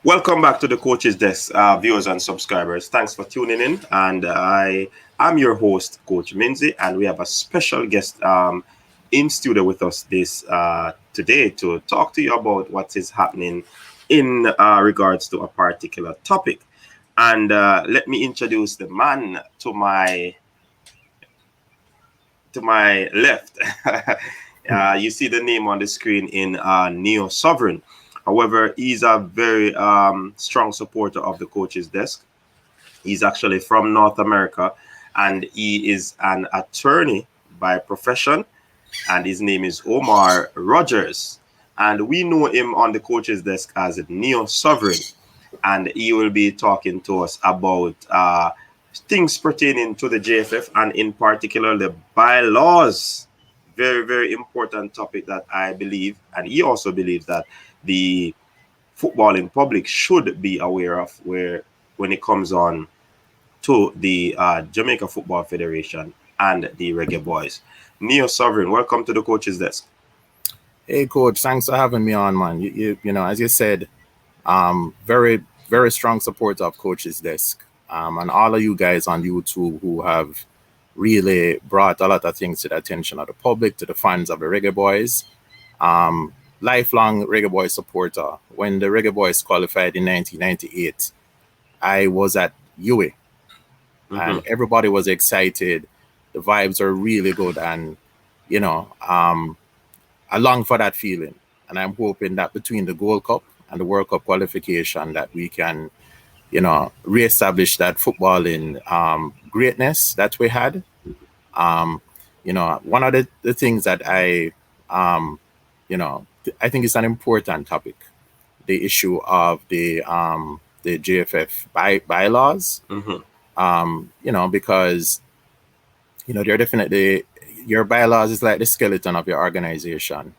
Welcome back to the Coach's Desk, viewers and subscribers. Thanks for tuning in. And I am your host, Coach Minzy, and we have a special guest in studio with us this today to talk to you about what is happening in regards to a particular topic. And let me introduce the man to my left. You see the name on the screen in Neo Sovereign. However, he's a very strong supporter of the Coach's Desk. He's actually from North America, and he is an attorney by profession, and his name is Omar Rogers. And we know him on the Coach's Desk as Neo Sovereign, and he will be talking to us about things pertaining to the JFF and in particular the bylaws. Very, very important topic that I believe, and he also believes that the footballing public should be aware of where when it comes on to the Jamaica Football Federation and the Reggae Boyz. Neo Sovereign, welcome to the Coach's Desk. Hey, Coach, thanks for having me on, man. You know, as you said, very, very strong supporter of Coach's Desk. And all of you guys on YouTube who have really brought a lot of things to the attention of the public, to the fans of the Reggae Boyz. Lifelong Reggae Boyz supporter. When the Reggae Boyz qualified in 1998, I was at UA, and everybody was excited. The vibes are really good, and you know, I long for that feeling. And I'm hoping that between the Gold Cup and the World Cup qualification, that we can, you know, reestablish that footballing greatness that we had. You know, one of the things that you know, I think it's an important topic, the issue of the JFF bylaws. You know, because, you know, they're definitely, your bylaws is like the skeleton of your organization.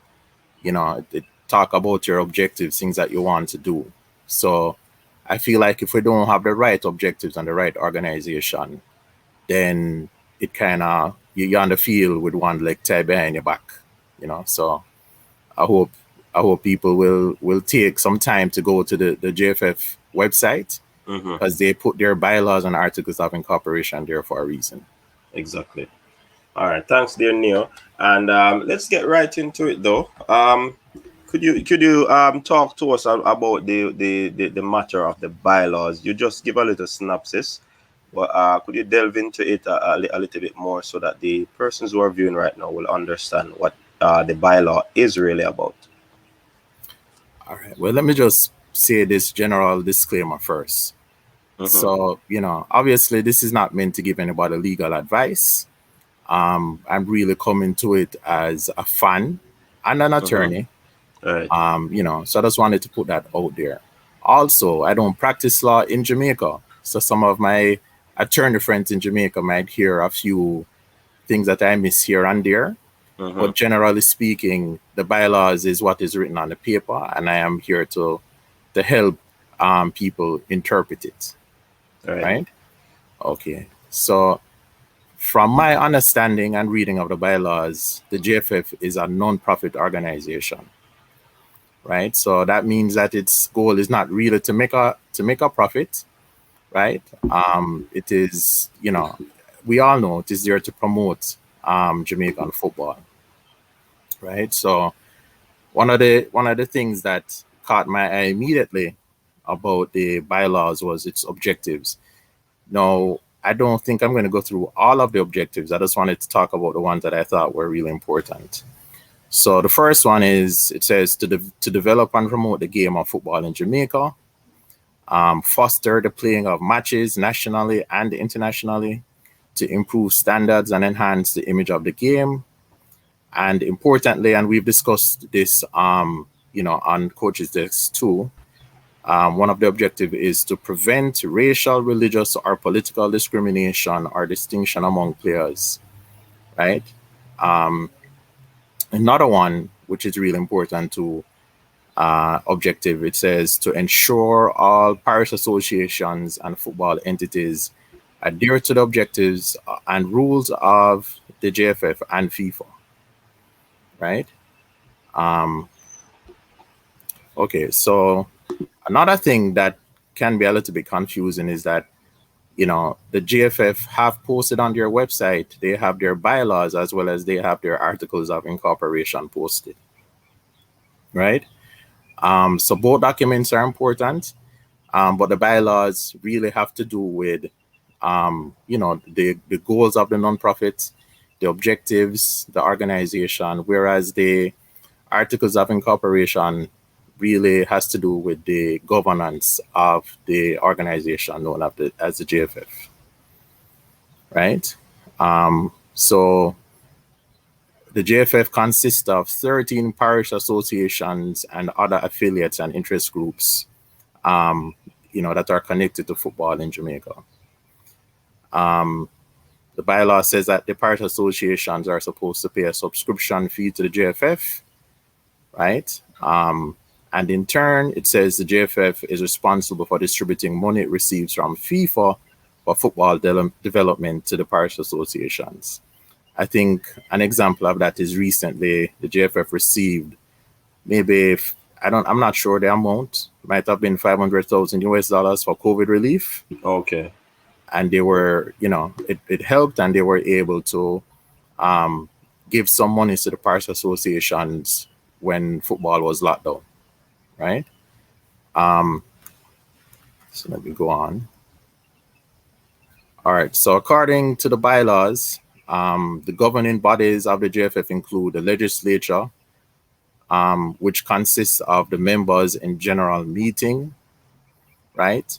You know, it talk about your objectives, things that you want to do. So I feel like if we don't have the right objectives and the right organization, then it kind of, you're on the field with one leg tied behind your back, you know. So I hope people will take some time to go to the JFF website, because they put their bylaws and articles of incorporation there for a reason. Exactly. All right. Thanks, dear Neo. And let's get right into it, though. Could you talk to us about the matter of the bylaws? You just give a little synopsis, but could you delve into it a little bit more so that the persons who are viewing right now will understand what the bylaw is really about? All right. Well, let me just say this general disclaimer first. So, you know, obviously this is not meant to give anybody legal advice. I'm really coming to it as a fan and an attorney. Right. You know, so I just wanted to put that out there. Also, I don't practice law in Jamaica, so some of my attorney friends in Jamaica might hear a few things that I miss here and there. But generally speaking, the bylaws is what is written on the paper, and I am here to help people interpret it. Right? Okay. So from my understanding and reading of the bylaws, the JFF is a non-profit organization. Right? So that means that its goal is not really to make a profit, right? It is, you know, we all know it is there to promote Jamaican football. Right? So one of the things that caught my eye immediately about the bylaws was its objectives. Now, I don't think I'm going to go through all of the objectives. I just wanted to talk about the ones that I thought were really important. So the first one is, it says to develop and promote the game of football in Jamaica, foster the playing of matches nationally and internationally, to improve standards and enhance the image of the game. And importantly, and we've discussed this, you know, on Coach's Desk too, one of the objectives is to prevent racial, religious, or political discrimination or distinction among players, right? Another one, which is really important to objective, it says to ensure all parish associations and football entities adhere to the objectives and rules of the JFF and FIFA, right? Okay, so Another thing that can be a little bit confusing is that, the JFF have posted on their website, they have their bylaws as well as they have their articles of incorporation posted, right? So both documents are important, but the bylaws really have to do with, the goals of the nonprofit, the objectives, the organization, whereas the articles of incorporation really has to do with the governance of the organization known as the JFF, right? So the JFF consists of 13 parish associations and other affiliates and interest groups, that are connected to football in Jamaica. The bylaw says that the parish associations are supposed to pay a subscription fee to the JFF, right? And in turn, it says the JFF is responsible for distributing money it receives from FIFA for football development to the parish associations. I think an example of that is recently the JFF received maybe, I'm not sure the amount, might have been 500,000 US dollars for COVID relief. Okay. And they were, it helped, and they were able to give some money to the parish associations when football was locked down, right? So let me go on. All right, so according to the bylaws, the governing bodies of the JFF include the legislature, which consists of the members in general meeting, right?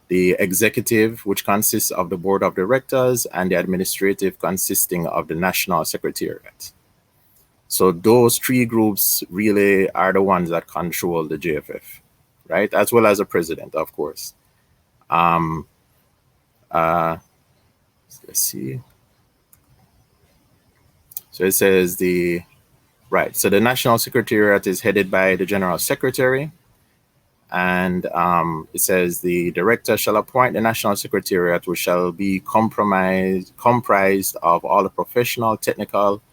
The executive, which consists of the board of directors, and the administrative, consisting of the national secretariat. So those three groups really are the ones that control the JFF, right? As well as the president, of course. Let's see. So it says so the national secretariat is headed by the general secretary. And it says the director shall appoint the national secretariat, which shall be comprised of all the professional, technical,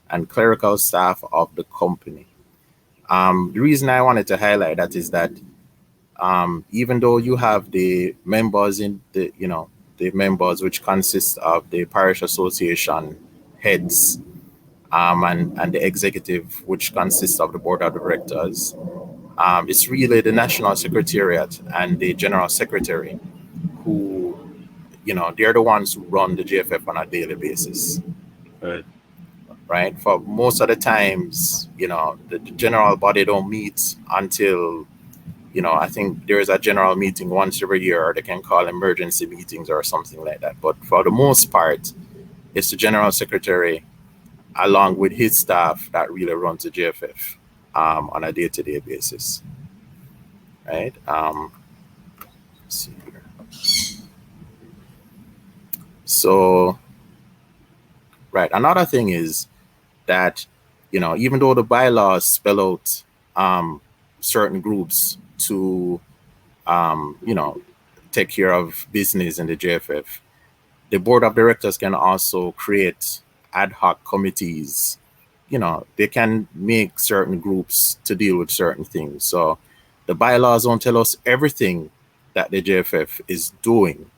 and clerical staff of the company. The reason I wanted to highlight that is that even though you have the members in the members which consist of the parish association heads, and the executive, which consists of the board of directors, it's really the national secretariat and the general secretary who, they're the ones who run the JFF on a daily basis. Right. For most of the times, the general body don't meet until, I think there is a general meeting once every year, or they can call emergency meetings or something like that. But for the most part, it's the general secretary along with his staff that really runs the JFF on a day-to-day basis, right? Let's see here. So, right, another thing is that, even though the bylaws spell out certain groups to, take care of business in the JFF, the board of directors can also create ad hoc committees. They can make certain groups to deal with certain things. So the bylaws don't tell us everything that the JFF is doing,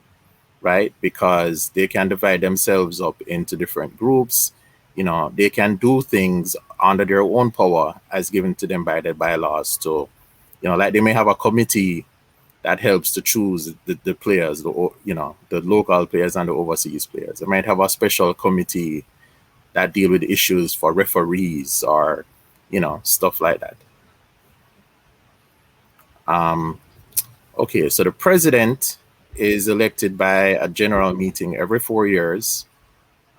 right? Because they can divide themselves up into different groups. They can do things under their own power as given to them by the bylaws. So, like they may have a committee that helps to choose the players, the local players and the overseas players. They might have a special committee that deal with issues for referees or, stuff like that. Okay, so the president is elected by a general meeting every 4 years.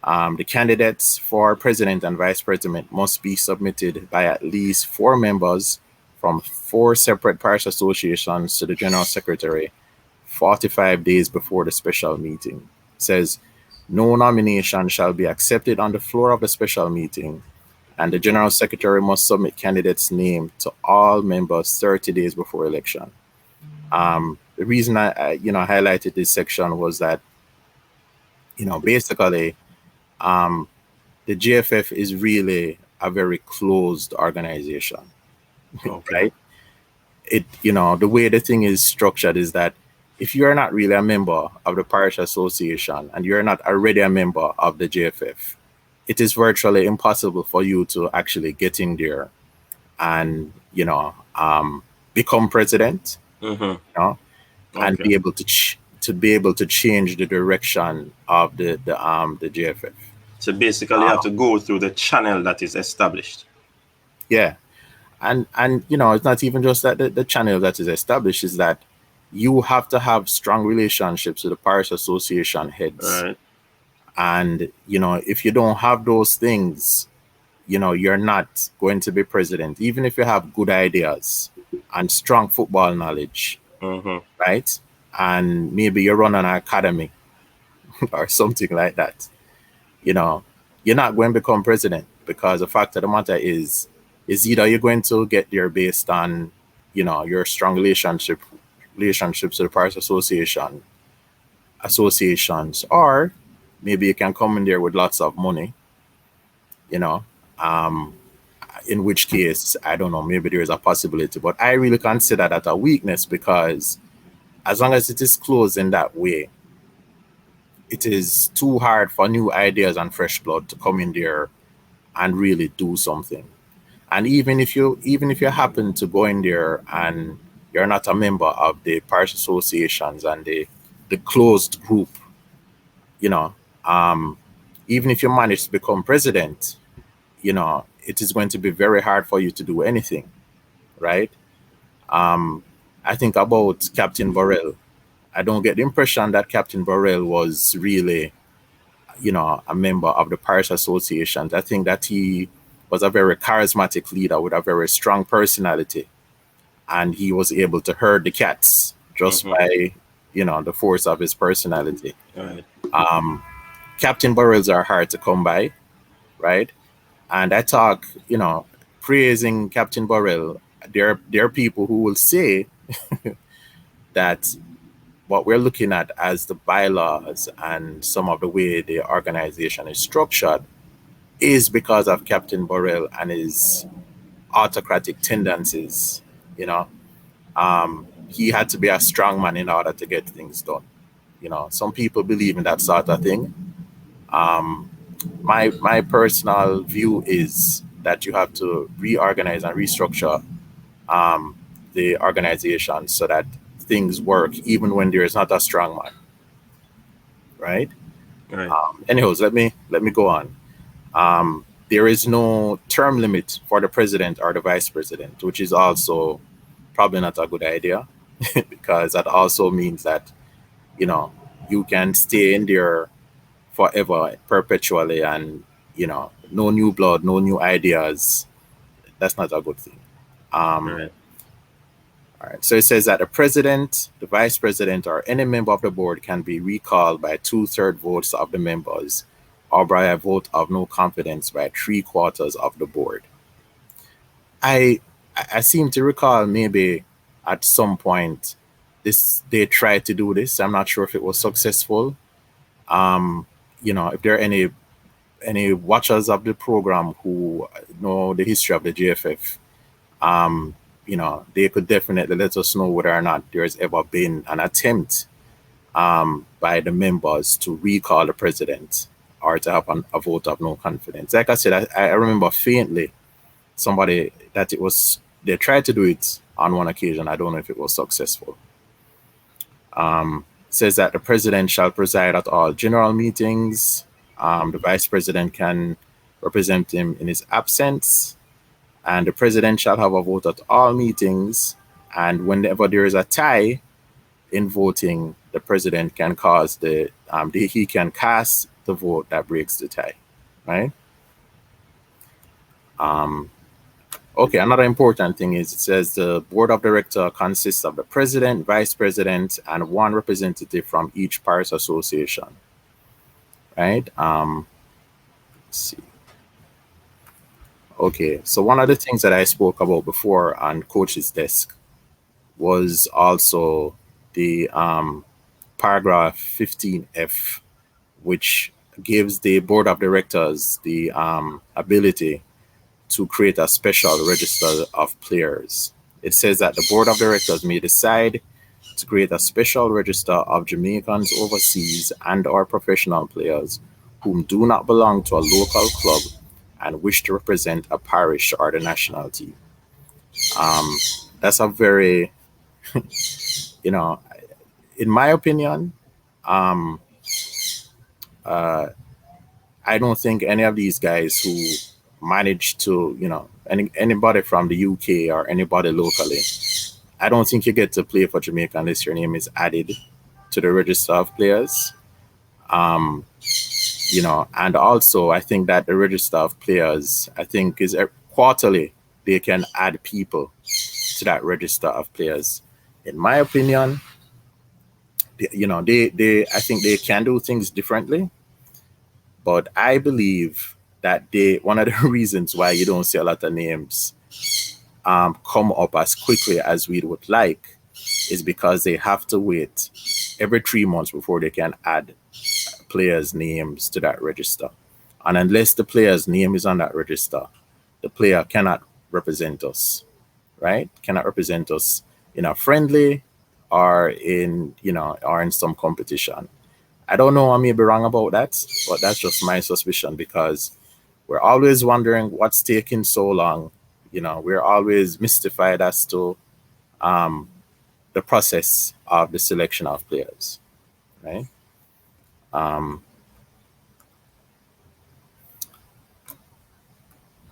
The candidates for president and vice president must be submitted by at least 4 members from 4 separate parish associations to the general secretary 45 days before the special meeting. It says, no nomination shall be accepted on the floor of the special meeting, and the general secretary must submit candidates' name to all members 30 days before election. The reason I highlighted this section was that, basically, the JFF is really a very closed organization, right? the way the thing is structured is that if you're not really a member of the parish association and you're not already a member of the JFF, it is virtually impossible for you to actually get in there and become president, Mm-hmm. and Okay. be able to change the direction of the JFF. So basically, you have to go through the channel that is established. Yeah, and it's not even just that the channel that is established is that you have to have strong relationships with the parish association heads, Right. and if you don't have those things, you're not going to be president, even if you have good ideas and strong football knowledge, Mm-hmm. right? And maybe you run an academy or something like that. you know, you're not going to become president, because the fact of the matter is either you're going to get there based on, your strong relationships with the parish associations, or maybe you can come in there with lots of money, you know, um, in which case, I don't know, maybe there is a possibility. But I really consider that a weakness, because as long as it is closed in that way, it is too hard for new ideas and fresh blood to come in there and really do something. And even if you happen to go in there and you're not a member of the parish associations and the closed group, you know, um, even if you manage to become president, it is going to be very hard for you to do anything, right? Um, I think about Captain Burrell. I don't get the impression that Captain Burrell was really, a member of the parish associations. I think that he was a very charismatic leader with a very strong personality, and he was able to herd the cats just Mm-hmm. by, the force of his personality. Right. Um, Captain Burrells are hard to come by, right? And I talk, praising Captain Burrell. There are people who will say that what we're looking at as the bylaws and some of the way the organization is structured is because of Captain Burrell and his autocratic tendencies. He had to be a strong man in order to get things done. Some people believe in that sort of thing. Um, my personal view is that you have to reorganize and restructure um, the organization so that things work even when there is not a strong man, right? Right. Anyways, let me go on. There is no term limit for the president or the vice president, which is also probably not a good idea because that also means that you know you can stay in there forever, perpetually, and no new blood, no new ideas. That's not a good thing. Um, Right. all right. So it says that the president, the vice president, or any member of the board can be recalled by 2/3 votes of the members, or by a vote of no confidence by 3/4 of the board. I I seem to recall maybe at some point they tried to do this. I'm not sure if it was successful. Um, if there are any watchers of the program who know the history of the JFF, they could definitely let us know whether or not there's ever been an attempt by the members to recall the president or to have a vote of no confidence. Like I said, I remember faintly somebody that they tried to do it on one occasion. I don't know if it was successful. Says that the president shall preside at all general meetings. The vice president can represent him in his absence, and the president shall have a vote at all meetings. And whenever there is a tie in voting, the president can he can cast the vote that breaks the tie, right? Um, okay, another important thing is it says the board of director consists of the president, vice president, and one representative from each parish association, right? Let's see. Okay, so one of the things that I spoke about before on coach's desk was also the paragraph 15F, which gives the board of directors the ability to create a special register of players. It says that the board of directors may decide to create a special register of Jamaicans overseas and or professional players whom do not belong to a local club and wish to represent a parish or the national team. That's a very, you know, in my opinion, um, uh, I don't think any of these guys who manage to, anybody from the UK or anybody locally, I don't think you get to play for Jamaica unless your name is added to the register of players. Um, and also I think that the register of players, I think, is quarterly they can add people to that register of players. In my opinion, they I think they can do things differently, but I believe that one of the reasons why you don't see a lot of names come up as quickly as we would like is because they have to wait every 3 months before they can add players' names to that register. And unless the player's name is on that register, the player cannot represent us, right? Cannot represent us in a friendly or in some competition. I don't know, I may be wrong about that, but that's just my suspicion, because we're always wondering what's taking so long. We're always mystified as to the process of the selection of players, right?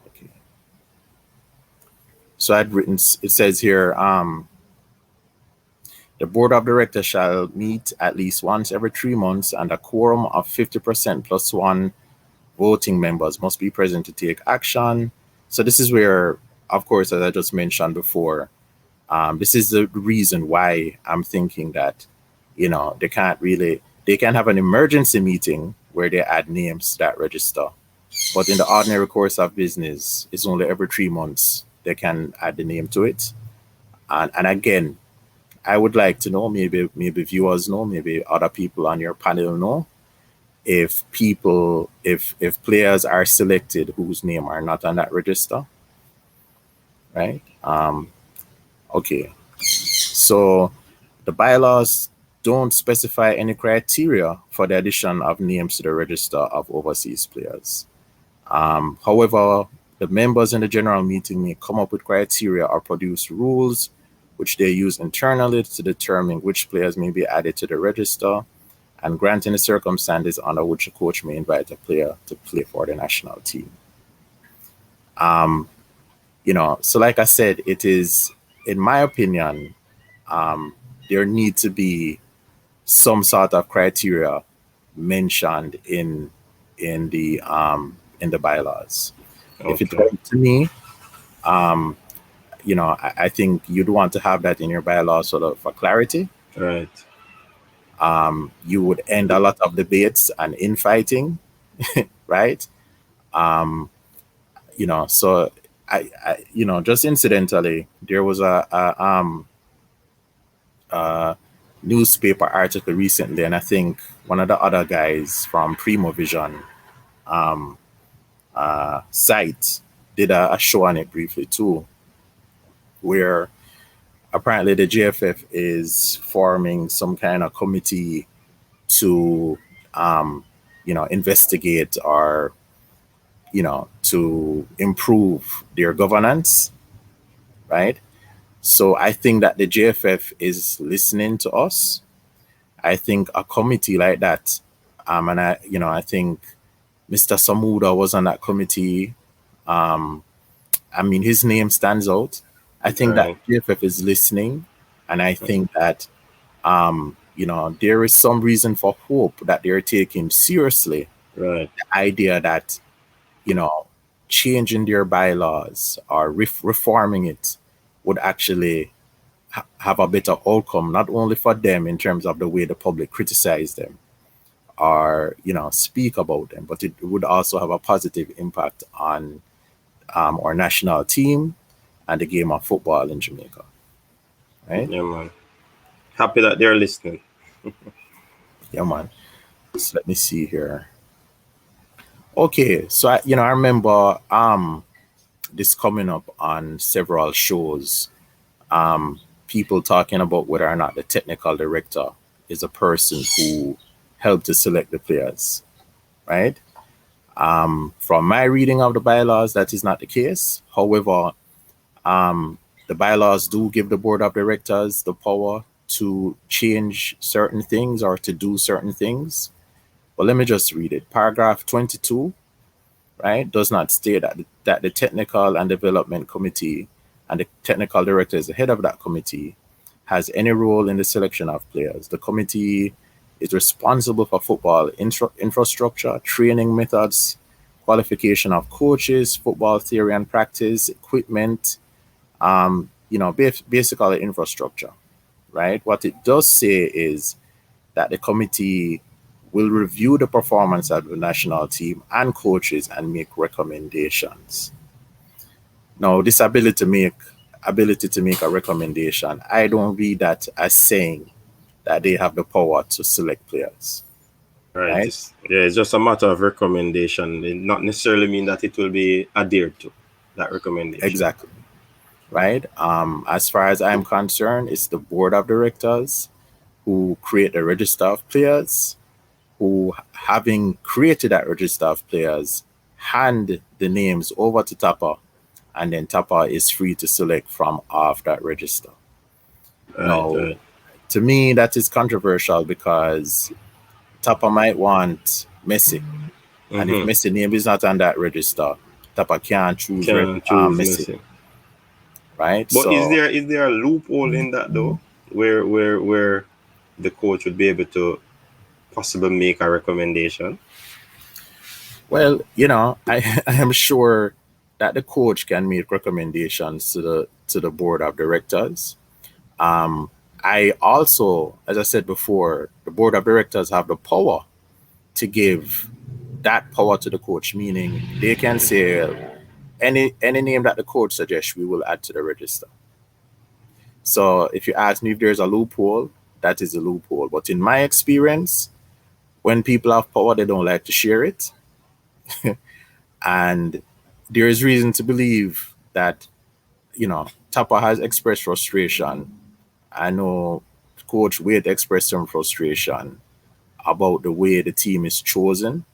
Okay. So I'd written, it says here, the board of directors shall meet at least once every 3 months, and a quorum of 50% plus one voting members must be present to take action. So this is where, of course, as I just mentioned before, this is the reason why I'm thinking that, they can have an emergency meeting where they add names to that register. But in the ordinary course of business, it's only every 3 months they can add the name to it. And again, I would like to know, maybe viewers know, maybe other people on your panel know, if players are selected whose name are not on that register, right? Okay. So the bylaws don't specify any criteria for the addition of names to the register of overseas players. However, the members in the general meeting may come up with criteria or produce rules which they use internally to determine which players may be added to the register and grant any circumstances under which a coach may invite a player to play for the national team. So like I said, it is, in my opinion, there need to be some sort of criteria mentioned in the bylaws. Okay. If it's up to me, I think you'd want to have that in your bylaws sort of for clarity. Right. You would end a lot of debates and infighting, right? So I just incidentally, there was a newspaper article recently, and I think one of the other guys from Primo Vision site did a show on it briefly too, where apparently the JFF is forming some kind of committee to investigate or to improve their governance, right? So I think that the JFF is listening to us. I think a committee like that, and I think Mr. Samuda was on that committee. His name stands out. I think that JFF is listening, and I think that there is some reason for hope that they're taking seriously the idea that changing their bylaws or reforming it would actually have a better outcome, not only for them in terms of the way the public criticize them or speak about them, but it would also have a positive impact on our national team and the game of football in Jamaica. Right? Yeah, man. Happy that they're listening. Yeah, man. So let me see here. Okay, so I remember this coming up on several shows people talking about whether or not the technical director is a person who helped to select the players, right? From my reading of the bylaws, that is not the case. However, the bylaws do give the board of directors the power to change certain things or to do certain things. But let me just read it. Paragraph 22, right, does not state that the technical and development committee and the technical director is the head of that committee has any role in the selection of players. The committee is responsible for football infrastructure, training methods, qualification of coaches, football theory and practice, equipment, basically infrastructure, right? What it does say is that the committee will review the performance of the national team and coaches and make recommendations. Now, this ability to make a recommendation, I don't read that as saying that they have the power to select players. Right. Right? It's just a matter of recommendation. It not necessarily mean that it will be adhered to, that recommendation. Exactly. Right? As far as I'm concerned, it's the board of directors who create the register of players, who, having created that register of players, hand the names over to Tapa, and then Tapa is free to select from off that register. Now, Right. to me, that is controversial because Tapa might want Messi, and if Messi name is not on that register, Tapa can't choose Messi, Messi. right? But So, is there a loophole in that though, where the coach would be able to possibly make a recommendation? well, I am sure that the coach can make recommendations to the board of directors. I also, as I said before, the board of directors have the power to give that power to the coach, meaning they can say any name that the coach suggests, we will add to the register. So if you ask me if there's a loophole, that is a loophole. But in my experience, when people have power, they don't like to share it. And there is reason to believe that, Tapa has expressed frustration. I know Coach Wade expressed some frustration about the way the team is chosen.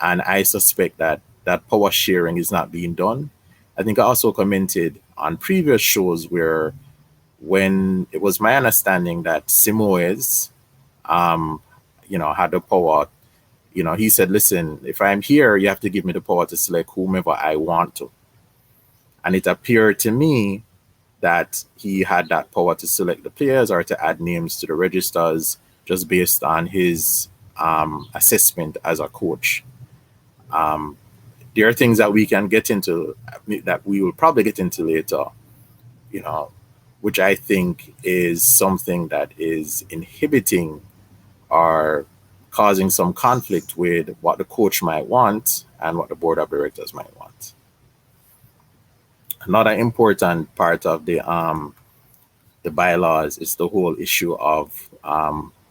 And I suspect that that power sharing is not being done. I think I also commented on previous shows where, when it was my understanding that Simoes, had the power, he said, listen, if I'm here, you have to give me the power to select whomever I want to. And it appeared to me that he had that power to select the players or to add names to the registers just based on his assessment as a coach. There are things that we can get into, that we will probably get into later, which I think is something that is inhibiting or causing some conflict with what the coach might want and what the board of directors might want. Another important part of the bylaws is the whole issue of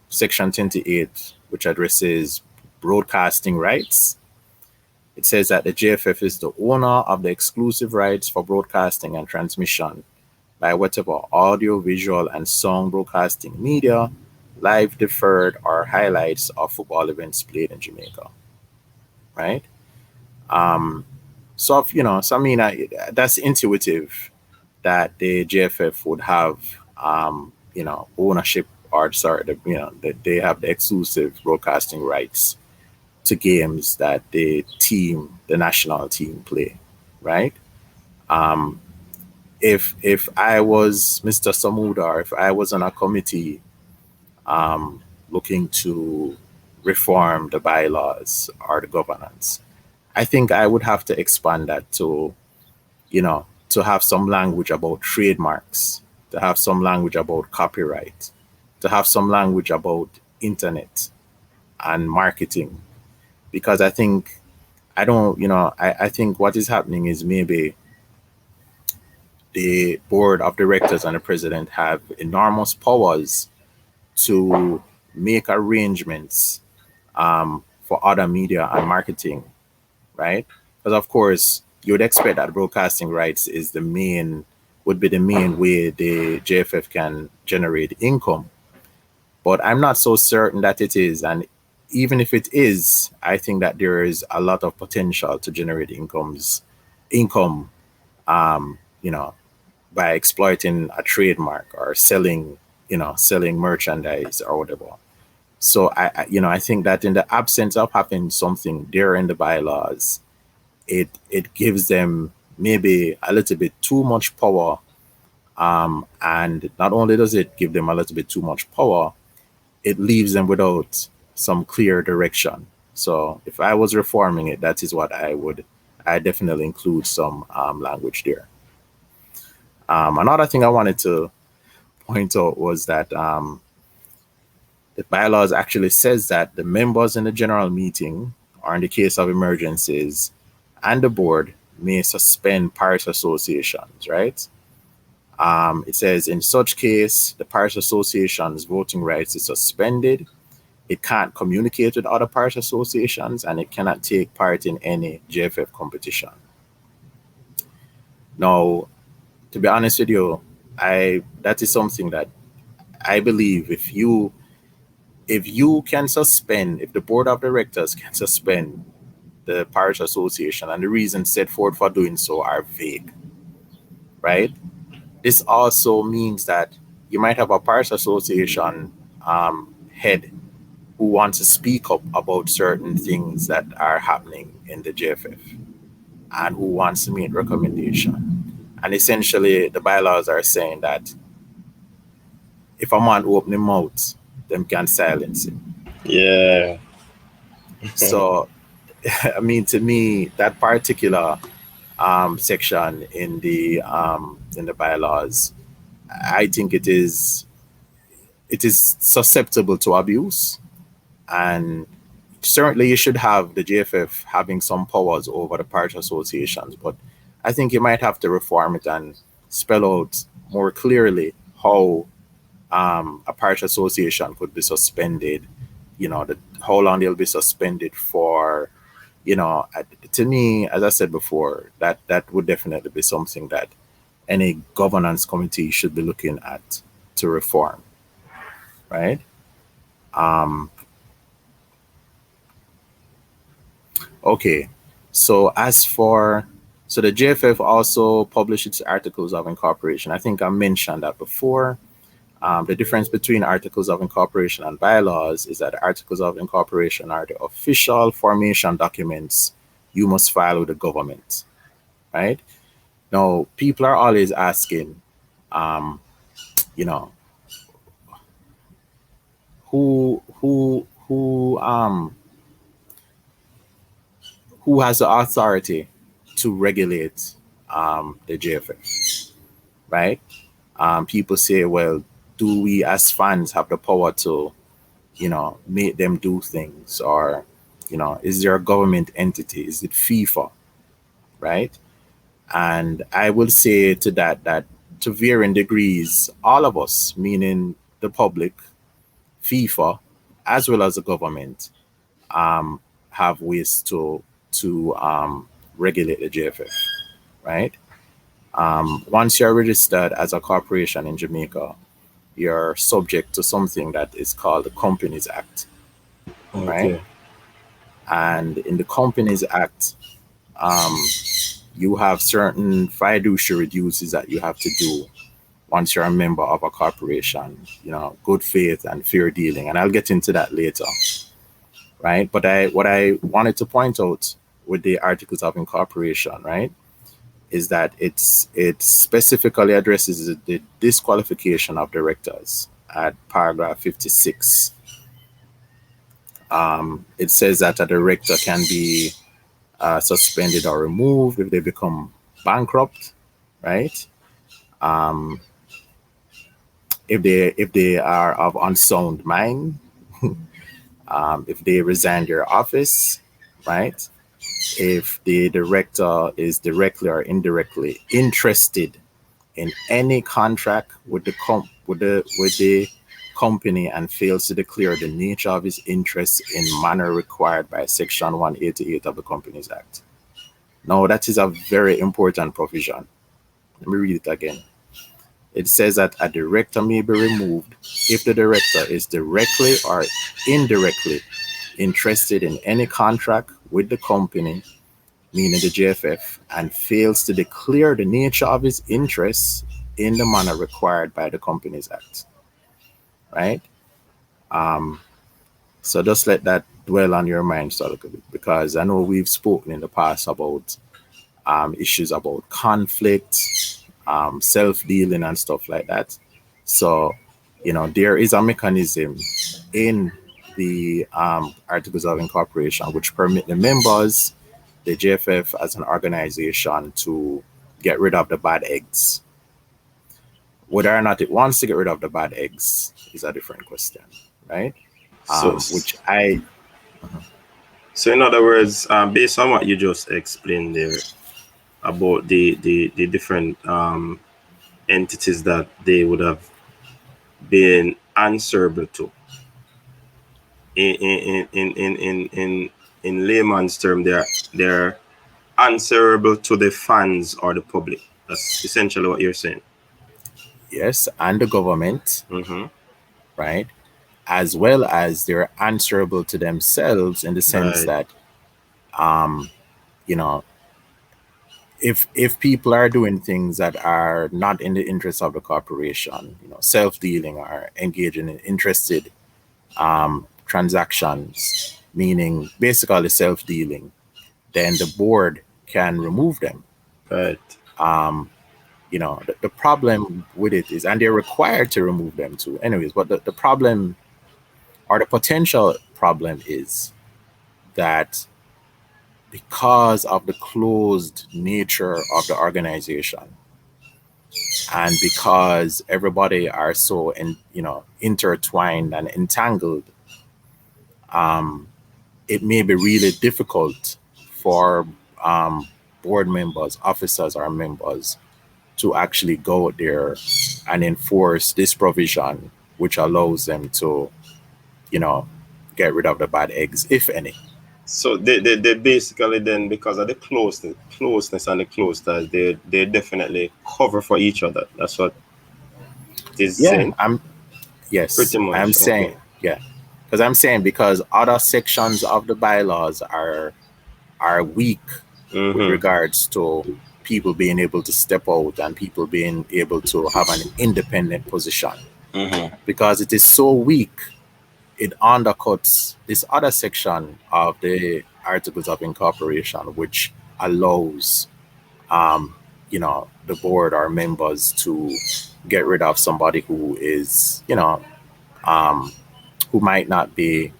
Section 28, which addresses broadcasting rights. It says that the JFF is the owner of the exclusive rights for broadcasting and transmission by whatever audio, visual, and sound broadcasting media, live, deferred, or highlights of football events played in Jamaica. Right? So I mean, that's intuitive that the JFF would have, ownership, or sorry, that they have the exclusive broadcasting rights to games that the national team play, right? If I was Mr. Samuda, or if I was on a committee looking to reform the bylaws or the governance, I think I would have to expand that to, to have some language about trademarks, to have some language about copyright, to have some language about internet and marketing. Because I think, I think what is happening is maybe the board of directors and the president have enormous powers to make arrangements for other media and marketing, right? Because of course you would expect that broadcasting rights is the main would be the main way the JFF can generate income. But I'm not so certain that it is. And even if it is, I think that there is a lot of potential to generate income, you know, by exploiting a trademark or selling merchandise or whatever. So I think that in the absence of having something there in the bylaws, it gives them maybe a little bit too much power. And not only does it give them a little bit too much power, it leaves them without some clear direction. So if I was reforming it, that is what I definitely include some language there. Another thing I wanted to point out was that the bylaws actually says that the members in the general meeting, or in the case of emergencies, and the board may suspend parish associations, right? It says in such case, the parish association's voting rights is suspended. It can't communicate with other parish associations, and it cannot take part in any JFF competition. Now, to be honest with you, that is something that I believe if you can suspend, if the board of directors can suspend the parish association, and the reasons set forth for doing so are vague, right? This also means that you might have a parish association head who wants to speak up about certain things that are happening in the JFF and who wants to make recommendation. And essentially, the bylaws are saying that if a man open his mouth, them can silence him. Yeah. So, I mean, to me, that particular section in the bylaws, I think it is susceptible to abuse, and certainly you should have the JFF having some powers over the parish associations. But I think you might have to reform it and spell out more clearly how a parish association could be suspended. How long they'll be suspended for. To me, as I said before, that would definitely be something that any governance committee should be looking at to reform, right? Okay, so the JFF also published its articles of incorporation. I think I mentioned that before. The difference between articles of incorporation and bylaws is that articles of incorporation are the official formation documents you must file with the government, right? Now, people are always asking, who has the authority to regulate the JFF, right? People say, well, do we as fans have the power to, make them do things? Or, is there a government entity? Is it FIFA, right? And I will say to that to varying degrees, all of us, meaning the public, FIFA, as well as the government, have ways to regulate the JFF, right? Once you're registered as a corporation in Jamaica, you're subject to something that is called the Companies Act, right? Okay. And in the Companies Act, you have certain fiduciary duties that you have to do once you're a member of a corporation, good faith and fair dealing. And I'll get into that later, right? But what I wanted to point out with the Articles of Incorporation, right, is that it specifically addresses the disqualification of directors at paragraph 56. It says that a director can be suspended or removed if they become bankrupt, right? If they are of unsound mind, if they resign their office, right? If the director is directly or indirectly interested in any contract with the company and fails to declare the nature of his interest in manner required by Section 188 of the Companies Act. Now, that is a very important provision. Let me read it again. It says that a director may be removed if the director is directly or indirectly interested in any contract with the company, meaning the JFF, and fails to declare the nature of his interests in the manner required by the Companies Act. Right? So just let that dwell on your mind a little bit, because I know we've spoken in the past about issues about conflict, self-dealing and stuff like that. So, there is a mechanism in the Articles of Incorporation which permit the members, the JFF as an organization, to get rid of the bad eggs. Whether or not it wants to get rid of the bad eggs is a different question, right? So, Which I so in other words, based on what you just explained there about the different entities that they would have been answerable to, in layman's term, they're answerable to the fans or the public. That's essentially what you're saying. yes, and the government, Mm-hmm. right? As well as they're answerable to themselves in the sense Right. that, you know, if people are doing things that are not in the interest of the corporation, self-dealing or engaging in interested transactions, meaning basically self-dealing, then the board can remove them. Right. The problem with it is, and they're required to remove them too anyways, but the problem or the potential problem is that because of the closed nature of the organization, and because everybody are so intertwined and entangled, it may be really difficult for board members, officers, or members to actually go there and enforce this provision, which allows them to, get rid of the bad eggs, if any. So they basically then, because of the closeness and the close ties, they definitely cover for each other. That's what it is Yeah, saying. yes, Pretty I'm much. saying, Okay. yeah, because I'm saying because other sections of the bylaws are weak with Mm-hmm. regards to people being able to step out and people being able to have an independent position. Mm-hmm. Because it is so weak, it undercuts this other section of the Articles of Incorporation, which allows, the board or members to get rid of somebody who is, um, who might not be,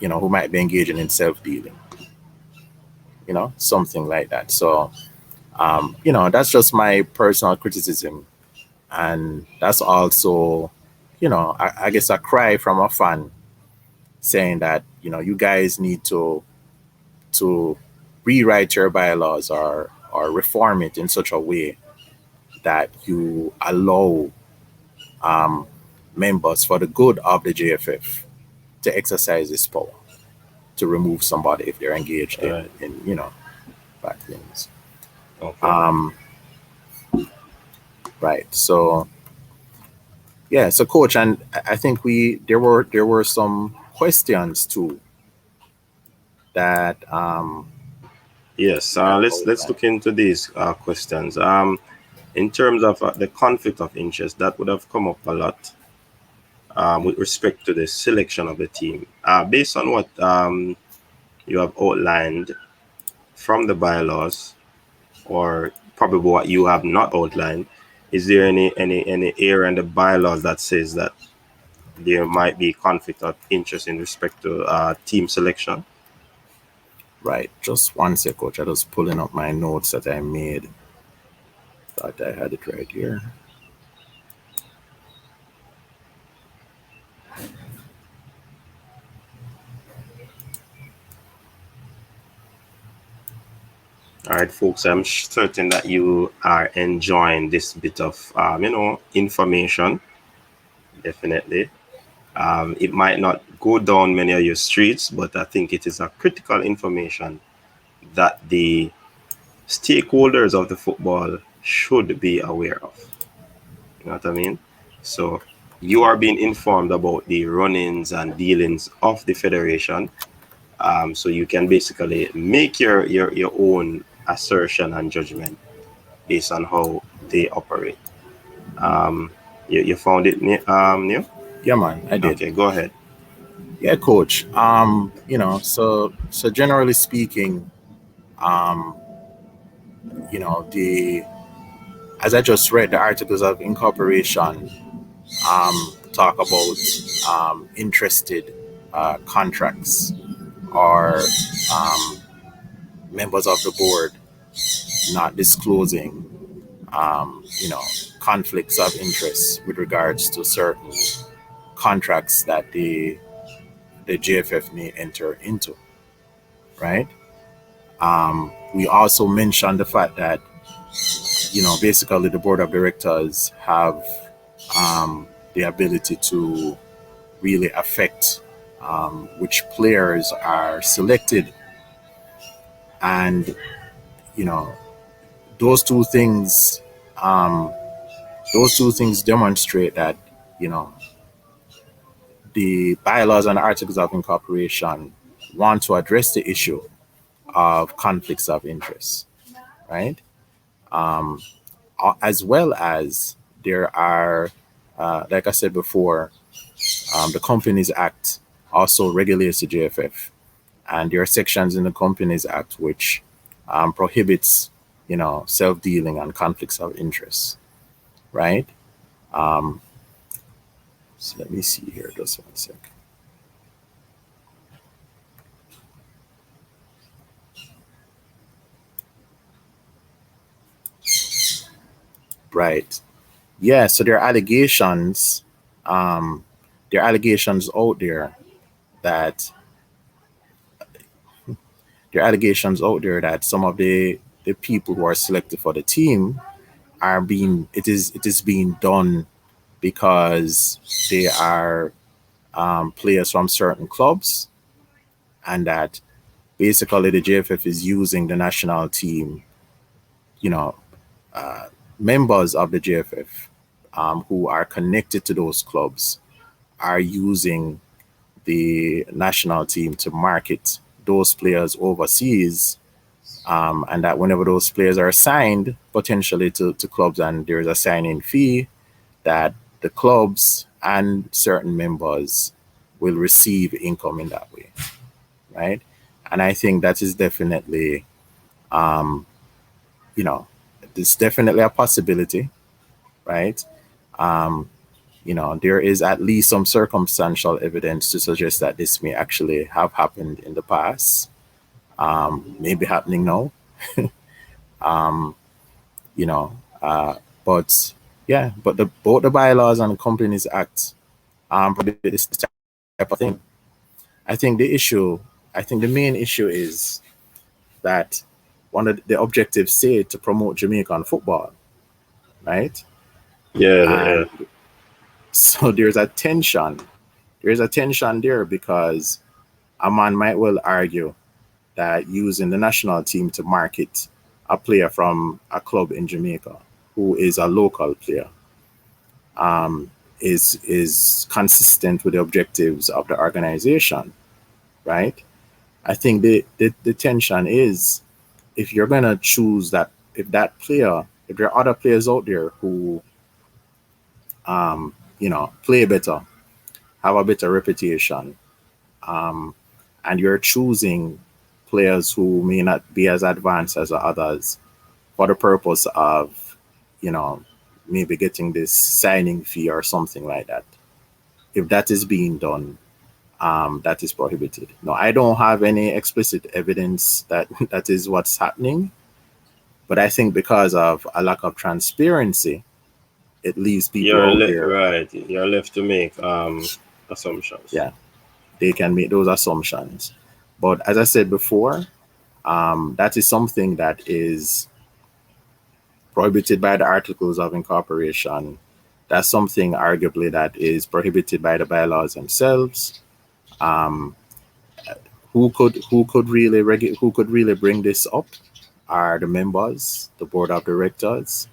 who might be engaging in self-dealing, something like that. So, that's just my personal criticism. And that's also, I guess a cry from a fan saying that, you guys need to rewrite your bylaws or reform it in such a way that you allow members for the good of the JFF to exercise this power to remove somebody if they're engaged in, Right. bad things. Okay. Right. So yeah, so coach, and I think there were some questions too that Yes. we have Let's outlined. look into these questions. In terms of the conflict of interest, that would have come up a lot with respect to the selection of the team. Based on what you have outlined from the bylaws, or probably what you have not outlined, is there any area in the bylaws that says that there might be conflict of interest in respect to team selection? Right. Just one sec, coach. I was pulling up my notes that I made. Thought I had it right here. All right, folks, I'm certain that you are enjoying this bit of, information. Definitely. It might not go down many of your streets, but I think it is a critical information that the stakeholders of the football should be aware of. You know what I mean? So you are being informed about the run-ins and dealings of the federation. So you can basically make your own assertion and judgment based on how they operate. Um, you found it, Neil? Yeah, man, I did. Okay, go ahead. Yeah, coach. So generally speaking, um, the as I just read, the articles of incorporation talk about interested contracts or um, members of the board not disclosing, you know, conflicts of interest with regards to certain contracts that the JFF may enter into, right? We also mentioned the fact that, basically the board of directors have the ability to really affect which players are selected. And, you know, those two things, um, those two things demonstrate that, you know, the bylaws and articles of incorporation want to address the issue of conflicts of interest, right? Um, as well as there are, like I said before, the Companies Act also regulates the JFF, and there are sections in the Companies Act which prohibits, self-dealing and conflicts of interest, right? Um, so let me see here, just one sec. Right. Yeah. So um, there are allegations out there that some of the people who are selected for the team are being it is being done because they are players from certain clubs, and that basically the JFF is using the national team, you know, members of the JFF who are connected to those clubs are using the national team to market those players overseas, and that whenever those players are signed potentially to clubs and there is a signing fee, that the clubs and certain members will receive income in that way, right? And I think that is definitely, um, you know, it's definitely a possibility, right? Um, there is at least some circumstantial evidence to suggest that this may actually have happened in the past, maybe happening now. um, you know, uh, but yeah, but both the bylaws and the Companies Act prohibit this type of thing. I think the main issue is that one of the objectives say to promote Jamaican football, right? Yeah, yeah. And so there's a tension there because a man might well argue that using the national team to market a player from a club in Jamaica who is a local player is consistent with the objectives of the organization, right? I think the tension is, if you're gonna choose that, if there are other players out there who play better, have a better reputation, um, and you're choosing players who may not be as advanced as the others for the purpose of, you know, maybe getting this signing fee or something like that. If that is being done, that is prohibited. No, I don't have any explicit evidence that that is what's happening, but I think because of a lack of transparency, it leaves people out there. Right. You're left to make assumptions. Yeah, they can make those assumptions. But as I said before, that is something that is prohibited by the Articles of Incorporation. That's something arguably that is prohibited by the bylaws themselves. Um, who could really bring this up are the members, the board of directors.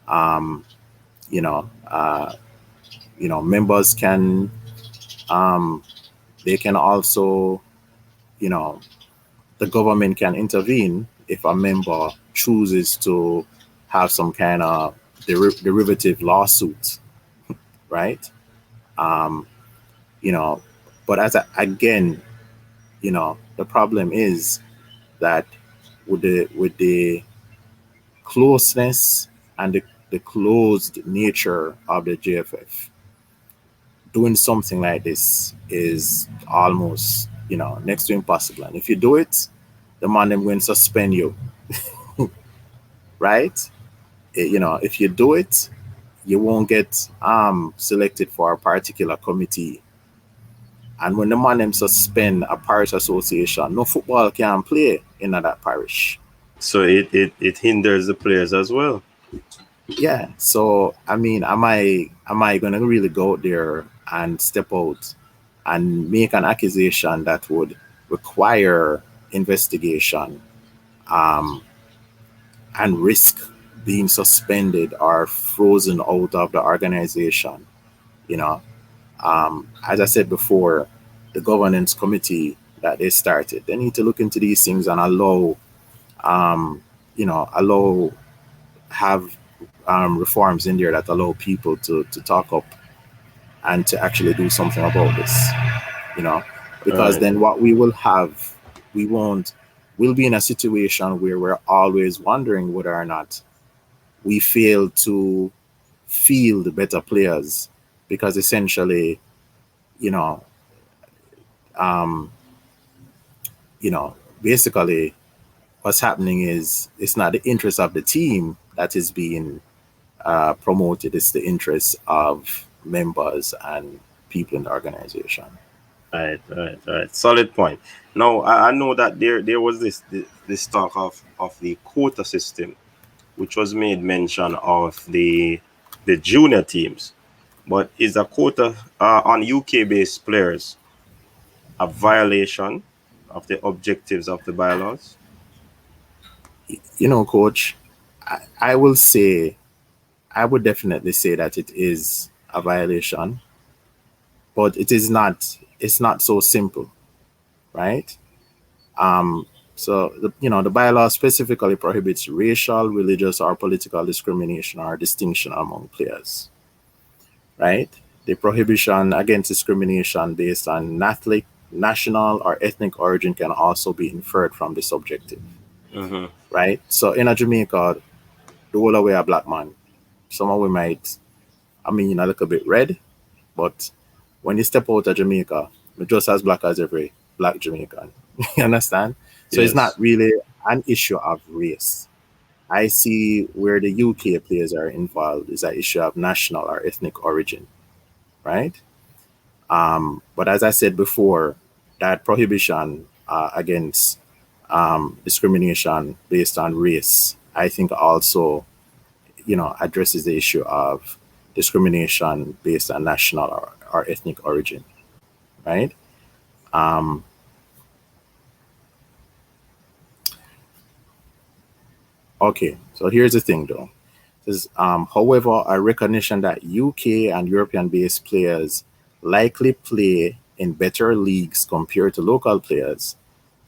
Um, you know, members can, they can also, you know, the government can intervene if a member chooses to have some kind of derivative lawsuit, right? Um, you know, but again, the problem is that with the closeness and the closed nature of the JFF, doing something like this is almost, next to impossible. And if you do it, the man them going to suspend you, right? If you do it, you won't get selected for a particular committee. And when the man them suspend a parish association, no football can play in that parish. So it hinders the players as well. Yeah. So I mean, am I gonna really go out there and step out and make an accusation that would require investigation, um, and risk being suspended or frozen out of the organization? You know, as I said before, the governance committee that they started, they need to look into these things and um, allow have reforms in there that allow people to talk up and to actually do something about this. You know, All because right. then what we will have, we won't, we'll be in a situation where we're always wondering whether or not we fail to field better players, because essentially, you know, um, basically what's happening is it's not the interest of the team that is being promoted, it's the interest of members and people in the organization. Right. Solid point. Now, I know that there was this talk of the quota system, which was made mention of the junior teams. But is a quota on UK based players a violation of the objectives of the bylaws? Coach, I will say, I would definitely say that it is a violation, but it's not so simple, right? So the bylaw specifically prohibits racial, religious, or political discrimination or distinction among players, right? The prohibition against discrimination based on national, or ethnic origin can also be inferred from this objective, Mm-hmm. right? So in a Jamaica, the whole way a black man, some of we might, I mean, a little bit red, but when you step out of Jamaica, you're just as black as every black Jamaican. You understand? So it's not Yes. really an issue of race. I see where the UK players are involved is an issue of national or ethnic origin, right? But as I said before, that prohibition against discrimination based on race, I think also, addresses the issue of discrimination based on national or ethnic origin, right? Um, okay, so here's the thing though. Says, however, a recognition that UK and European based players likely play in better leagues compared to local players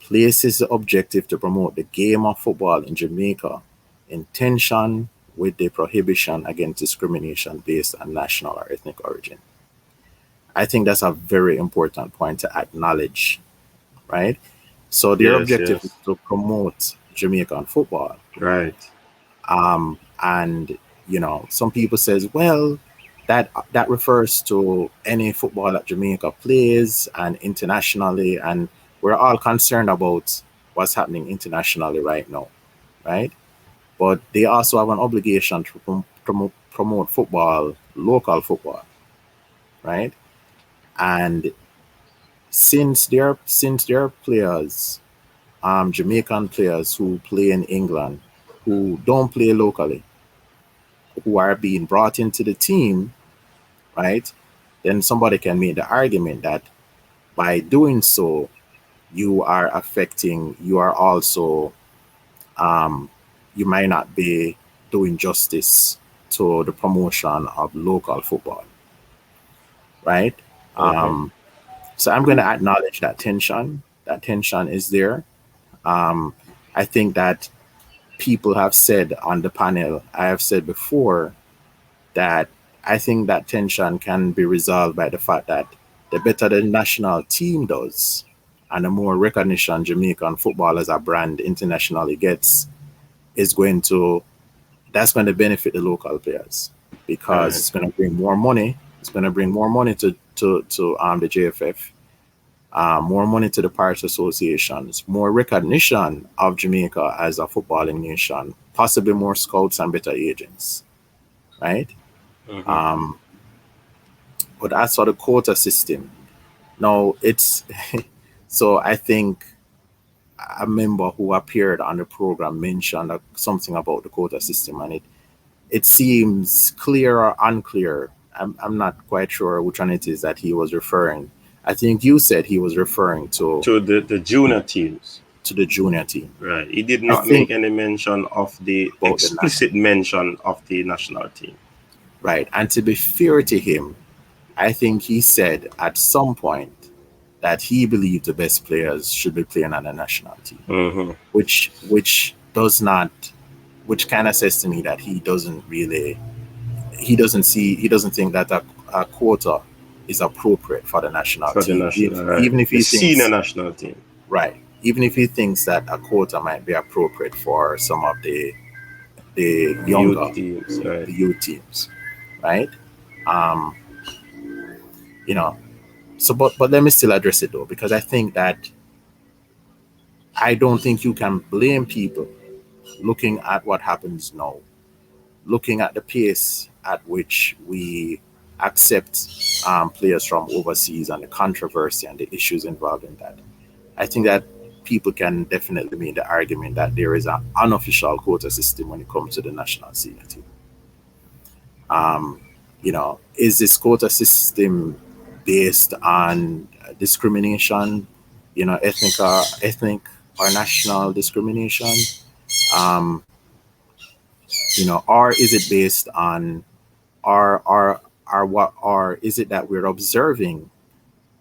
places the objective to promote the game of football in Jamaica in tension with the prohibition against discrimination based on national or ethnic origin. I think that's a very important point to acknowledge, right? So their Yes. objective is Yes. to promote Jamaican football. Right. And some people says, well, that refers to any football that Jamaica plays and internationally, and we're all concerned about what's happening internationally right now, right? But they also have an obligation to promote football, local football, right? And since there are players, Jamaican players who play in England, who don't play locally, who are being brought into the team, right? Then somebody can make the argument that by doing so, you are also, um, you might not be doing justice to the promotion of local football, right? Uh-huh. So I'm going to acknowledge that tension. That tension is there. I think that people have said on the panel, I have said before that I think that tension can be resolved by the fact that the better the national team does and the more recognition Jamaican football as a brand internationally gets, is going to that's going to benefit the local players because Right. it's going to bring more money. It's going to bring more money to the JFF, more money to the parish associations, more recognition of Jamaica as a footballing nation, possibly more scouts and better agents, right? Mm-hmm. Um, but as for the quota system, now it's so I think a member who appeared on the program mentioned something about the quota system, and it seems clear or unclear. I'm not quite sure which one it is that he was referring. I think you said he was referring To the junior teams. to the junior team. Right. He did I not make think any mention of the about the national, explicit mention of the national team. right? And to be fair to him, I think he said at some point that he believed the best players should be playing on the national team, Mm-hmm. which does not, which kind of says to me that he doesn't think that a quota is appropriate for the national For the team, national, right. even if The he senior thinks national team. right, even if he thinks that a quota might be appropriate for some of the younger Youth teams, right. the youth teams, right? Um, you know, so but let me still address it though, because I think that I don't think you can blame people looking at what happens now, looking at the pace at which we accept players from overseas and the controversy and the issues involved in that. I think that people can definitely make the argument that there is an unofficial quota system when it comes to the national senior team. Um, is this quota system based on discrimination, ethnic or national discrimination? Um, or is it based on or is it that we're observing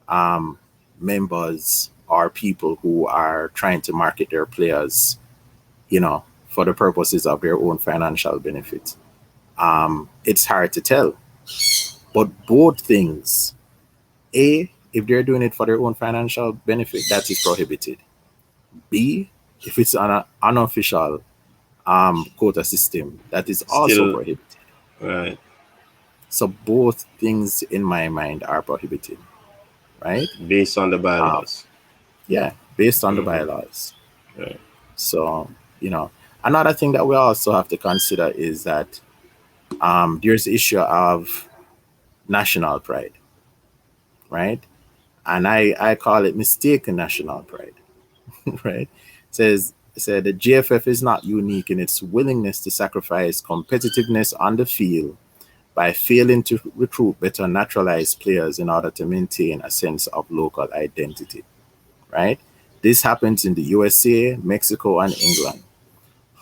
um, members or people who are trying to market their players, for the purposes of their own financial benefit? It's hard to tell, but both things, A, if they're doing it for their own financial benefit, that is prohibited. B, if it's an unofficial quota system, that is also Still, prohibited. right. So both things in my mind are prohibited, right? Based on the Um, bylaws. yeah, based on the Mm-hmm. bylaws. Right. So, another thing that we also have to consider is that there's the issue of national pride, right? And I call it mistaken national pride, right? Said the JFF is not unique in its willingness to sacrifice competitiveness on the field by failing to recruit better naturalized players in order to maintain a sense of local identity, right? This happens in the USA, Mexico, and England.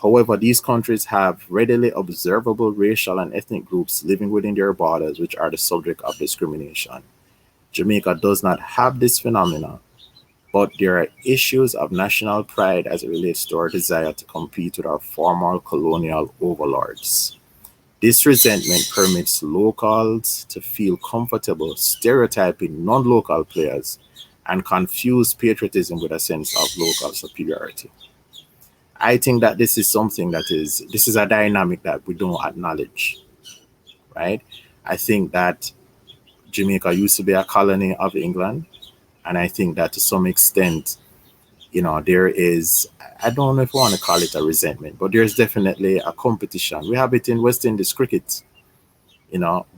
However, these countries have readily observable racial and ethnic groups living within their borders which are the subject of discrimination. Jamaica does not have this phenomenon, but there are issues of national pride as it relates to our desire to compete with our former colonial overlords. This resentment permits locals to feel comfortable stereotyping non local players and confuse patriotism with a sense of local superiority. I think that this is a dynamic that we don't acknowledge, right? I think that Jamaica used to be a colony of England, and I think that to some extent, there is, I don't know if I want to call it a resentment, but there's definitely a competition. We have it in West Indies cricket.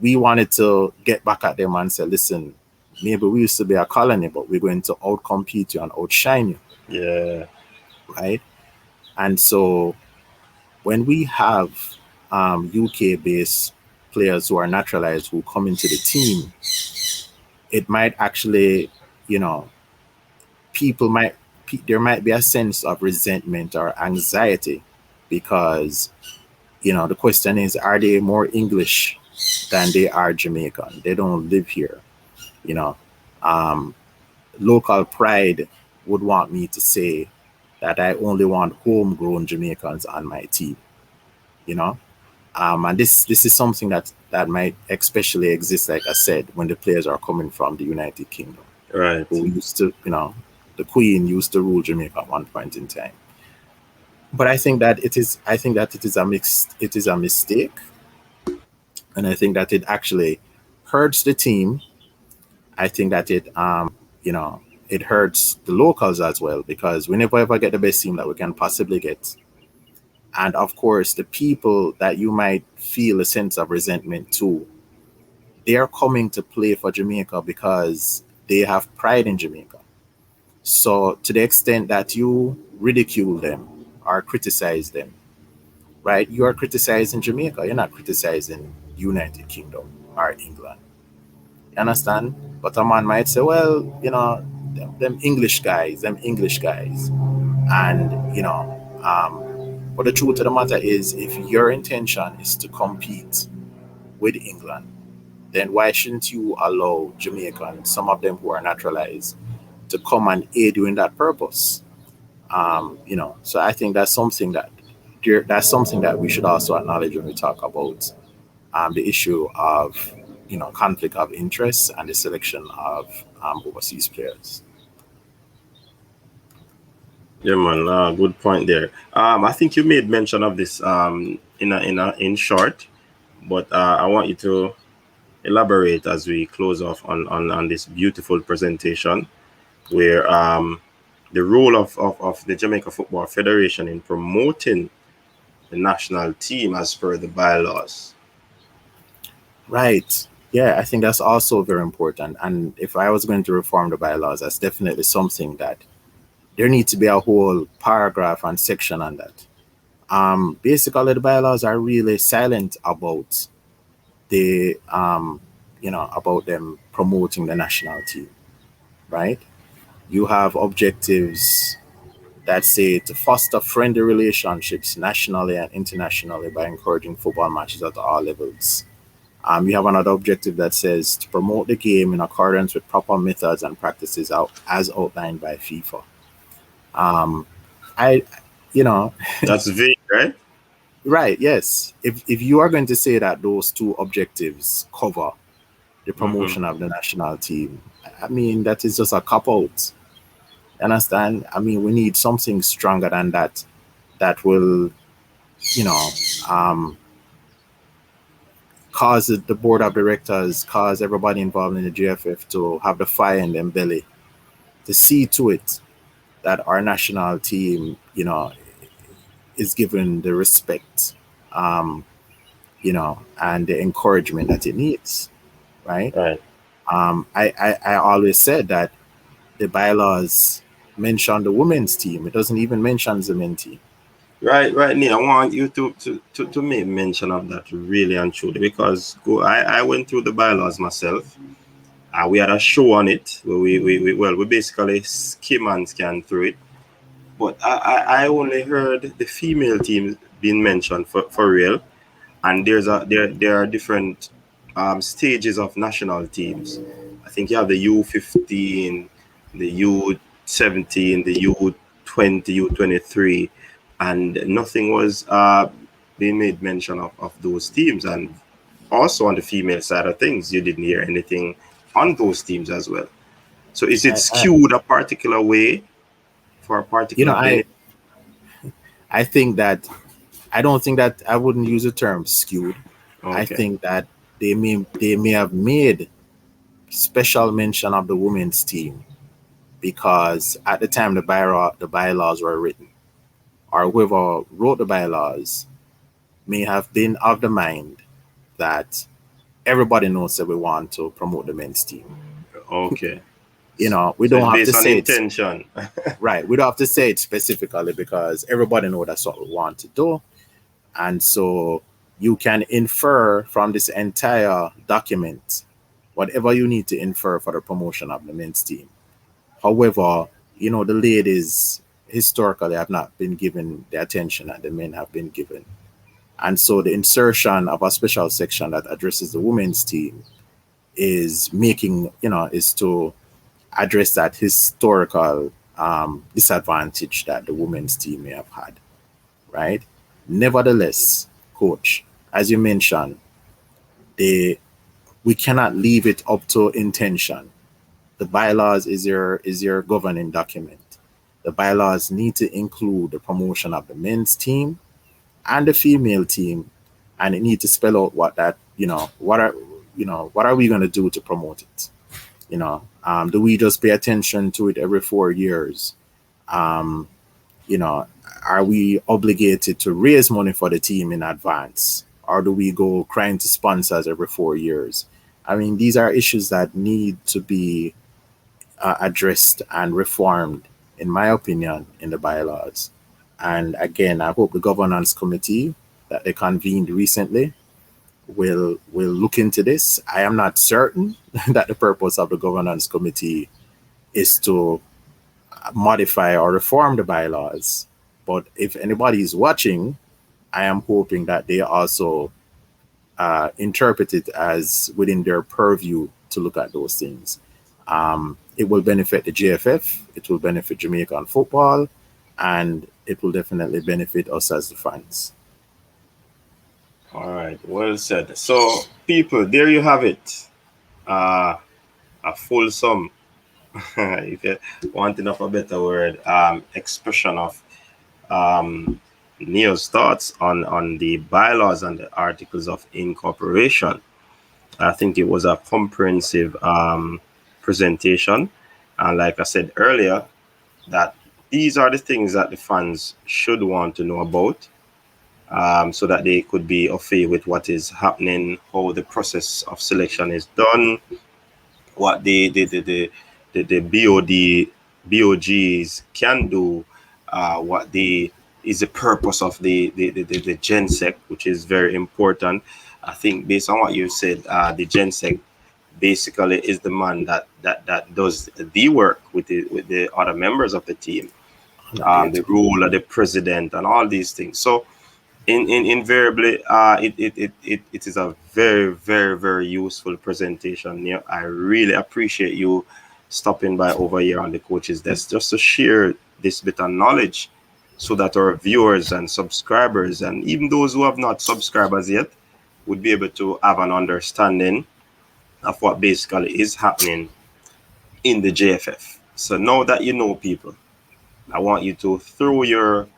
We wanted to get back at them and say, listen, maybe we used to be a colony, but we're going to outcompete you and outshine you, Yeah. right? And so when we have UK based players who are naturalized who come into the team, it might actually, you know, people might, there might be a sense of resentment or anxiety because, the question is, are they more English than they are Jamaican? They don't live here. You know, um, local pride would want me to say that I only want homegrown Jamaicans on my team. You know, and this is something that might especially exist, like I said, when the players are coming from the United Kingdom, Right. who used to, the Queen used to rule Jamaica at one point in time. But I think that it is a mistake, and I think that it actually hurts the team. I think that you know, it hurts the locals as well, because we never ever get the best team that we can possibly get. And of course, the people that you might feel a sense of resentment to, they are coming to play for Jamaica because they have pride in Jamaica. So to the extent that you ridicule them or criticize them, right, you are criticizing Jamaica. You're not criticizing United Kingdom or England. You understand? But a man might say, well, them English guys. And, but the truth of the matter is, if your intention is to compete with England, then why shouldn't you allow Jamaicans, some of them who are naturalized, to come and aid you in that purpose? So I think that's something that we should also acknowledge when we talk about the issue of conflict of interest and the selection of overseas players. Yeah, man. Good point there. I think you made mention of this in short, but I want you to elaborate as we close off on this beautiful presentation, where the role of the Jamaica Football Federation in promoting the national team as per the bylaws. Right. Yeah, I think that's also very important. And if I was going to reform the bylaws, that's definitely something that there needs to be a whole paragraph and section on that. Basically, the bylaws are really silent about about them promoting the national team, right? You have objectives that say to foster friendly relationships nationally and internationally by encouraging football matches at all levels. We have another objective that says to promote the game in accordance with proper methods and practices as outlined by FIFA. Um, I, you know, That's vague, right? right, yes. If you are going to say that those two objectives cover the Mm-hmm. promotion of the national team, I mean, that is just a cop out. Understand? I mean, we need something stronger than that, that will, you know, um, cause the board of directors, cause everybody involved in the JFF to have the fire in their belly to see to it that our national team, is given the respect, um, and the encouragement that it needs, right? Right. I always said that the bylaws mention the women's team. It doesn't even mention the men team. Right, Neil. I want you to make mention of that really and truly, because I went through the bylaws myself. We had a show on it where we basically skim and scan through it. But I only heard the female team being mentioned for real. And there are different stages of national teams. I think you have the U15, the U17, the U20, U23, and nothing was being made mention of those teams. And also on the female side of things, you didn't hear anything on those teams as well. So is it I skewed a particular way for a you know, particular I benefit? I think that I don't think that I wouldn't use the term skewed. I Okay. think that they may have made special mention of the women's team because at the time the bylaws were written, or whoever wrote the bylaws may have been of the mind that everybody knows that we want to promote the men's team. Okay. We So it's don't have to based on say it intention. right. We don't have to say it specifically because everybody know that's what we want to do. And so you can infer from this entire document whatever you need to infer for the promotion of the men's team. However, the ladies historically have not been given the attention that the men have been given. And so the insertion of a special section that addresses the women's team is making, is to address that historical disadvantage that the women's team may have had, right? Nevertheless, coach, as you mentioned, we cannot leave it up to intention. The bylaws is your governing document. The bylaws need to include the promotion of the men's team and the female team, and it need to spell out what that what are we going to do to promote it. Do we just pay attention to it every 4 years? um, are we obligated to raise money for the team in advance, or do we go crying to sponsors every 4 years? I mean, these are issues that need to be addressed and reformed, in my opinion, in the bylaws. And again, I hope the governance committee that they convened recently will look into this. I am not certain that the purpose of the governance committee is to modify or reform the bylaws. But if anybody is watching, I am hoping that they also interpret it as within their purview to look at those things. It will benefit the JFF, it will benefit Jamaican football, and it will definitely benefit us as the fans. All right, well said. So, people, there you have it. A wholesome, if you wanting of a better word, expression of Neo's thoughts on the bylaws and the articles of incorporation. I think it was a comprehensive presentation, and like I said earlier, that these are the things that the fans should want to know about, so that they could be au fait with what is happening, how the process of selection is done, what the BOGs can do, what is the purpose of the GenSec, which is very important. I think based on what you said, the GenSec basically is the man that does the work with the other members of the team, the role of the president and all these things. So invariably, it is a very, very, very useful presentation. Yeah, I really appreciate you stopping by over here on the coach's desk just to share this bit of knowledge, so that our viewers and subscribers, and even those who have not subscribed as yet, would be able to have an understanding of what basically is happening in the JFF. So now that you know, people, I want you to throw your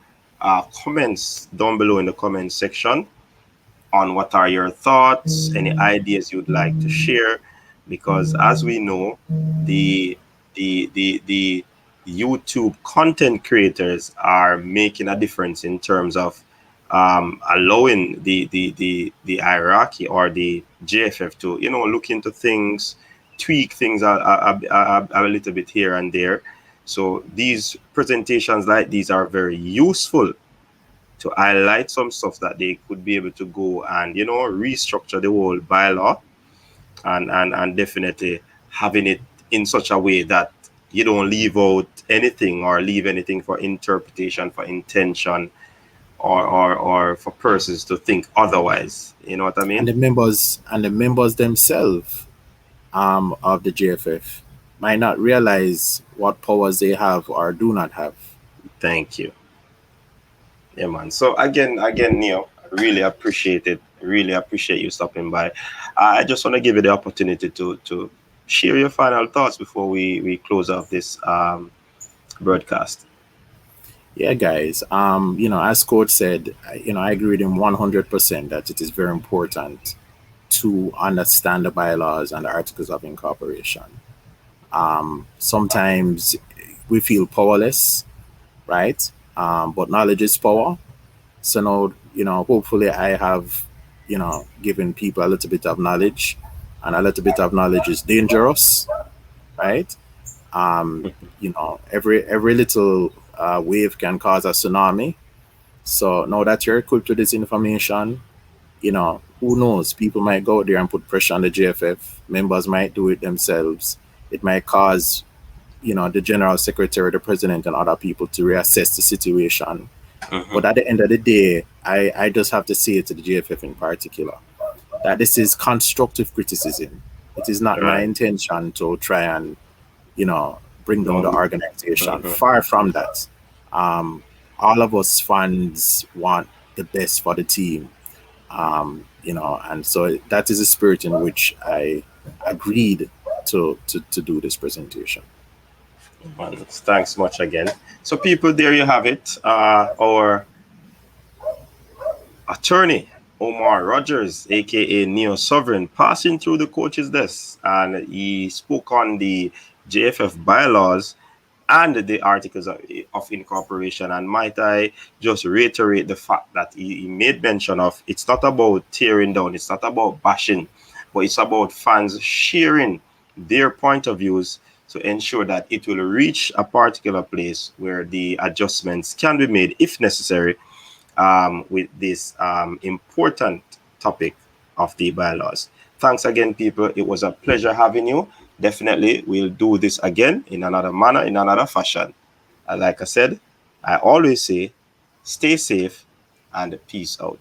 comments down below in the comment section on what are your thoughts, any ideas you'd like to share, because as we know, the YouTube content creators are making a difference in terms of allowing the hierarchy or the JFF to look into things, tweak things a little bit here and there. So these presentations like these are very useful to highlight some stuff that they could be able to go and restructure the whole bylaw, and definitely having it in such a way that you don't leave out anything or leave anything for interpretation, for intention, or for persons to think otherwise. You know what I mean? And the members themselves of the JFF might not realize what powers they have or do not have. Thank you. Yeah, man. So again, Neil, I really appreciate it. Really appreciate you stopping by. I just want to give you the opportunity to share your final thoughts before we close off this broadcast. Yeah, guys. As Coach said, I agree with him 100% that it is very important to understand the bylaws and the articles of incorporation. Sometimes we feel powerless, right? But knowledge is power. So now, hopefully I have, given people a little bit of knowledge, and a little bit of knowledge is dangerous, right? Every little wave can cause a tsunami. So now that you're equipped with this information, who knows? People might go out there and put pressure on the JFF. Members might do it themselves. It might cause, the general secretary, the president, and other people to reassess the situation Mhm. But at the end of the day, I just have to say it to the JFF in particular that this is constructive criticism. It is not my Right. intention to try and, bring down the No. organization. Mhm. Far from that. Um, all of us fans want the best for the team. And so that is the spirit in which I agreed to do this presentation. Well, thanks much again. So, people, there you have it. Our attorney Omar Rogers, aka Neo Sovereign, passing through the coach's desk, and he spoke on the JFF bylaws and the articles of incorporation. And might I just reiterate the fact that he made mention of it's not about tearing down, it's not about bashing, but it's about fans sharing their point of views to ensure that it will reach a particular place where the adjustments can be made if necessary, with this important topic of the bylaws. Thanks again, people. It was a pleasure having you. Definitely, we'll do this again in another manner, in another fashion. Like I said, I always say, stay safe and peace out.